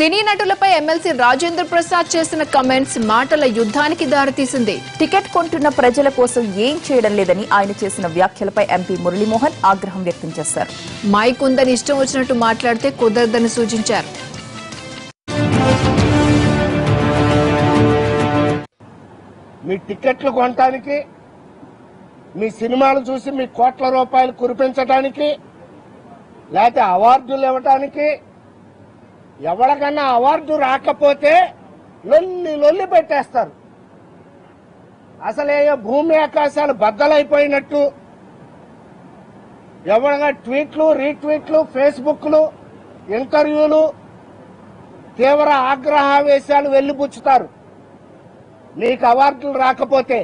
సినీ నటులపై MLC Rajendra Prasad చేసిన comments మాటల యుద్ధానికి దారితీసింది. టికెట్ కొంటున్న ప్రజల కోసం ఏం చేయడం లేదని ఆయన చేసిన వ్యాఖ్యలపై ఎంపీ మురళీమోహన్ ఆగ్రహం వ్యక్తం చేశారు. మైక్ ఉందని ఇష్టం వచ్చినట్టు మాట్లాడితే కుదరదని సూచించారు. మీ టికెట్లు కొనడానికి, మీ సినిమాలు చూసి మీ కోట్ల రూపాయలు కురిపించడానికి, లేకపోతే అవార్డులు ఇవ్వడానికి, ఎవరికన్నా అవార్డు రాకపోతే లొల్లి పెట్టేస్తారు. అసలే భూమి ఆకాశాలు బద్దలైపోయినట్టు ఎవరిగా ట్వీట్లు, రీట్వీట్లు, ఫేస్బుక్లు, ఇంటర్వ్యూలు, తీవ్ర ఆగ్రహావేశాలు వెళ్లిపుచ్చుతారు. నీకు అవార్డులు రాకపోతే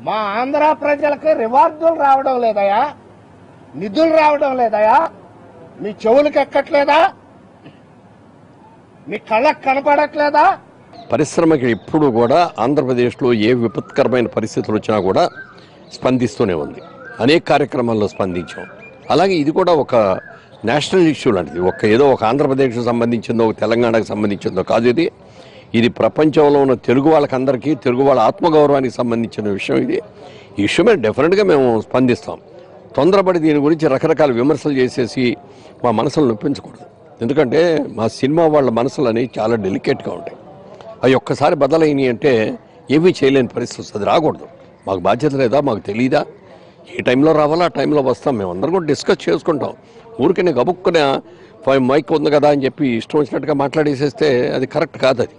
మా ఆంధ్ర ప్రజలకి రివార్డులు రావడం లేదయా, నిధులు రావడం లేదయా, మీ చెవులకు ఎక్కట్లేదా, మీ కళ్ళకు కనపడట్లేదా? పరిశ్రమకి ఎప్పుడు కూడా ఆంధ్రప్రదేశ్లో ఏ విపత్కరమైన పరిస్థితులు వచ్చినా కూడా స్పందిస్తూనే ఉంది. అనేక కార్యక్రమాల్లో స్పందించాం. అలాగే ఇది కూడా ఒక నేషనల్ ఇష్యూ లాంటిది. ఏదో ఒక ఆంధ్రప్రదేశ్కి సంబంధించిందో, ఒక తెలంగాణకు సంబంధించిందో కాదు. ఇది ప్రపంచంలో ఉన్న తెలుగు వాళ్ళకందరికీ, తెలుగు వాళ్ళ ఆత్మగౌరవానికి సంబంధించిన విషయం. ఈ విషయం మీద డెఫినెట్గా మేము స్పందిస్తాం. తొందరపడి దీని గురించి రకరకాల విమర్శలు చేసేసి మా మనసులు నొప్పించకూడదు. ఎందుకంటే మా సినిమా వాళ్ళ మనసులు అనేవి చాలా డెలికేట్గా ఉంటాయి. అవి ఒక్కసారి బదలైనవి అంటే ఏమీ చేయలేని పరిస్థితి వస్తుంది. రాకూడదు. మాకు బాధ్యత లేదా, మాకు తెలియదా? ఏ టైంలో రావాలో ఆ టైంలో వస్తాం. మేము అందరం కూడా డిస్కస్ చేసుకుంటాం. ఊరికే గబుక్కునే మైక్ ఉంది కదా అని చెప్పి ఇష్టం వచ్చినట్టుగా మాట్లాడేసేస్తే అది కరెక్ట్ కాదు. అది